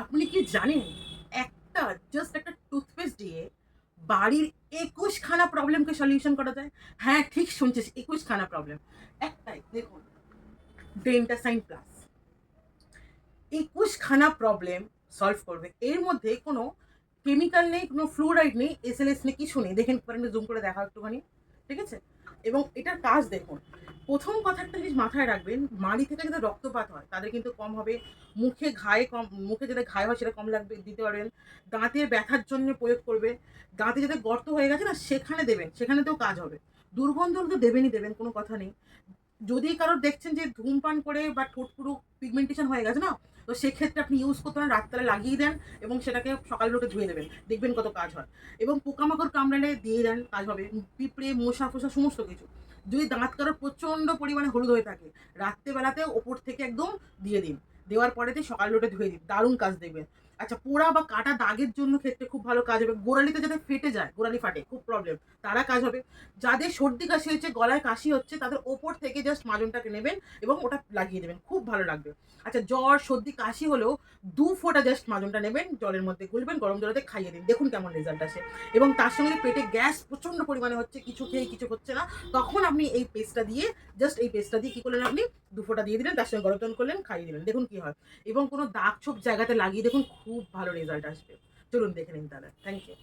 আপনি কি জানেন একটা জাস্ট একটা টুথপেস্ট দিয়ে বাড়ির ২১ খানা প্রবলেমকে সলিউশন করা যায়? হ্যাঁ, ঠিক শুনছিস, ২১ খানা প্রবলেম। একটাই দেখুন, ডেন্টাসাইন প্লাস ২১ খানা প্রবলেম সলভ করবে। এর মধ্যে কোনো কেমিক্যাল নেই, কোনো ফ্লুরাইড নেই, এসএলএস নেই, কিছু নেই। দেখেন একটু জুম করে দেখাও একটুখানি। ঠিক আছে? এবং এটার কাজ দেখুন। ১ম কথা একটা জিনিস মাথায় রাখবেন, মাড়ি থেকে যাদের রক্তপাত হয় তাদের কিন্তু কম হবে। মুখে যাদের ঘায়ে হয় সেটা কম লাগবে, দিতে পারবেন। দাঁতের ব্যথার জন্য প্রয়োগ করবে। দাঁতে যাদের গর্ত হয়ে গেছে না সেখানে দেবেন, সেখানেতেও কাজ হবে। দুর্গন্ধ হলে তো দেবেনই দেবেন, কোনো কথা নেই। যদি কারোর দেখছেন যে ধূমপান করে বা ঠোঁট পুরো পিগমেন্টেশন হয়ে গেছে না, তো সেক্ষেত্রে আপনি ইউজ করতে পারেন, রাত্রে লাগিয়ে দেন এবং সেটাকে সকালে উঠে ধুয়ে দেবেন, দেখবেন কত কাজ হয়। এবং পোকামাকড় কামড়ালে দিয়ে দেন, কাজ হবে। পিঁপড়ে মশা ফোসা সমস্ত কিছু। যদি দাঁত কারোর প্রচণ্ড পরিমাণে হলুদ হয়ে থাকে, রাত্রেবেলাতে ওপর থেকে একদম দিয়ে দিন, দেওয়ার পরেতে সকালে উঠে ধুয়ে দিন, দারুণ কাজ দেখবেন। আচ্ছা, পোড়া বা কাটা দাগের জন্য ক্ষেত্রে খুব ভালো কাজ হবে। গোড়ালিতে যাদের ফেটে যায়, গোড়ালি ফাটে, খুব প্রবলেম, তারা কাজ হবে। যাদের সর্দি কাশি হয়েছে, গলায় কাশি হচ্ছে, তাদের ওপর থেকে জাস্ট মাজনটাকে নেবেন এবং ওটা লাগিয়ে দেবেন, খুব ভালো লাগবে। আচ্ছা, জ্বর সর্দি কাশি হলেও ২ ফোঁটা জাস্ট মাজনটা নেবেন, জলের মধ্যে গুলবেন, গরম জলেতে খাইয়ে দিন, দেখুন কেমন রেজাল্ট আসে। এবং তার সঙ্গে পেটে গ্যাস প্রচণ্ড পরিমাণে হচ্ছে, কিছু খেয়ে কিছু হচ্ছে না, তখন আপনি এই পেস্টটা দিয়ে, জাস্ট এই পেস্টটা দিয়ে কী করলেন, আপনি ২ ফোঁটা দিয়ে দিলেন, তার সঙ্গে গরম জল করলেন, খাইয়ে দিলেন, দেখুন কী হয়। এবং কোনো দাগ ছোপ জায়গাতে লাগিয়ে দেখুন, খুব ভালো রেজাল্ট আসবে। চলুন দেখে নিন তাহলে। Thank you.